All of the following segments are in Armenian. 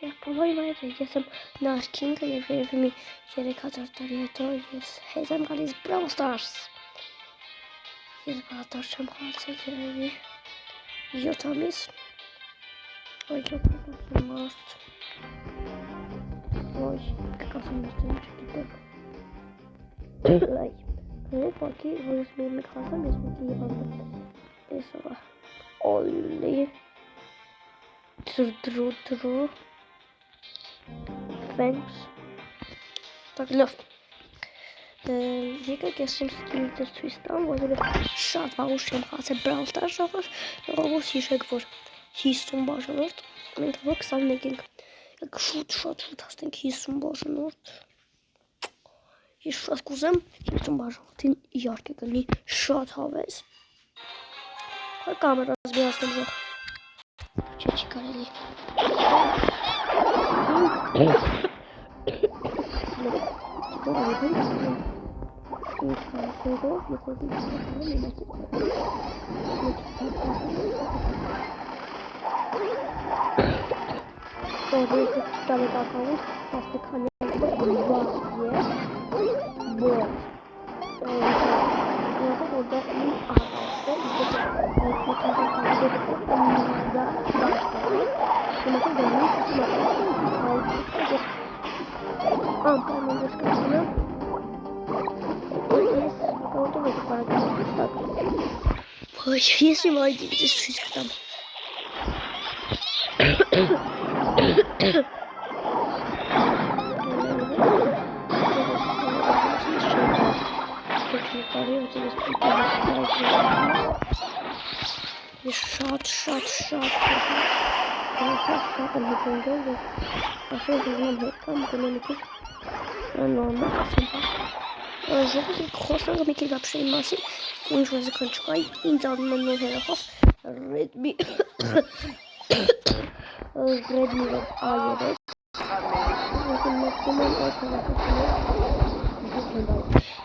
Բոլորի վայրը ես եմ Նարքինգը և երևի մի 3000 տարի հետո ես հետ եմ գալիս Brawl Stars։ Ես Brawl Stars չեմ խաղացել երևի 7 ամիս։ Ոյ չոքսեմ մարդ։ Ոյ կկասեմ նստեմ չգիտեմ։ Լայ։ Կներեք վակի, որ ես մեկ խաղացեմ, ես մեկի եղանդեմ։ Ես աղա։ Օլի։ Դրու։ Thanks. Так, լավ։ Եկեք ես իմ սկիլները ցույց տամ, որովհետև շատ վաղուց չեմ խաղացել Brawl Stars ժողով, ժողովուրդ հիշեք, որ 50 բաժանորդ, մենք որ 21 ենք։ Եք շուտ հասնենք 50 բաժանորդ։ Ես շատ կուզեմ 50 բաժանորդին իհարկե կլինի շատ հավես։ Կամերաս միացնեմ ժող։ Չի կարելի։ Если вы здесь что там. Shot. Ինչ ոզիկան չկա, ինձ անում են նոր հերախոս Redmi A3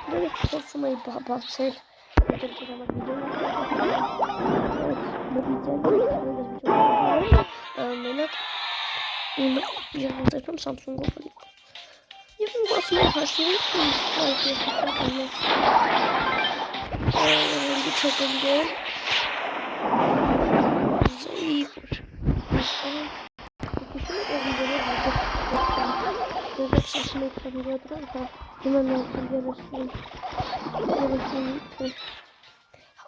Դերև փորձում էի բացել մենակ իմ եղանցերում Samsung-ով էի և իմ բացում եմ հաշիվի Çakıldı. Zayıfır. Burada sesini ekranıdır ama hemen altı yarısın.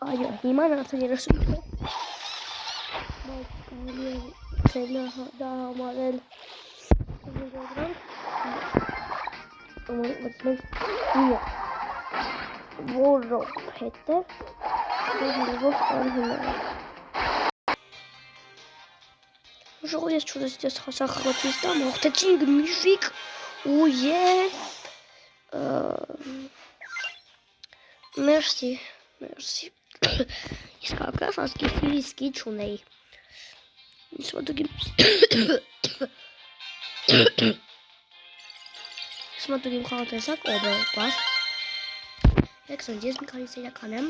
Hayır, hemen altı yarısın. Sevna daha amarel. Bakın. İyi. Voro Peter. Aujourd'hui, je suis resté sur sa route, mais on t'a dit une musique. Oh yes. Merci. Ist gar kein was Gefühl, es geht schon, ey. Ich wollte gehen. Ich wollte gehen, aber was? Եք ես մի քանի սերիական եմ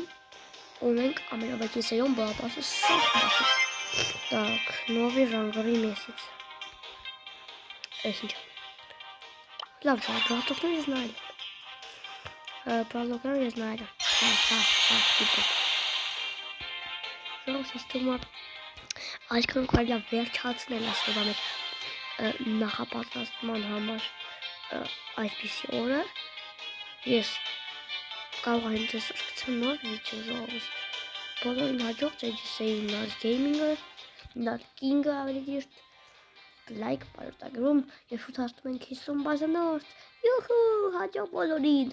ունենք ամենավայրի սերիոն բապասը սախ մասը Так, նովի ժանգարի մեսից Ես ինչ Լավ ժա, բրատոքներ ես նայել Բրատոքները ես նայել Ժող սիստումա Այսքան կարելի է վերջացնել ասովա մեր նախապատրաստման համար այսպիսի օրը Ես Կարող եմ ձեզ սկսեմ նոր վիդեո ժողովուրդ Բոլորին հաջող ձեզի նար գեյմինգը, նար կինգը ավելի դիրտ լայք պարոտագրում և շուտ հասնում ենք 50 բաժանորդ Յուհու հաջող բոլորին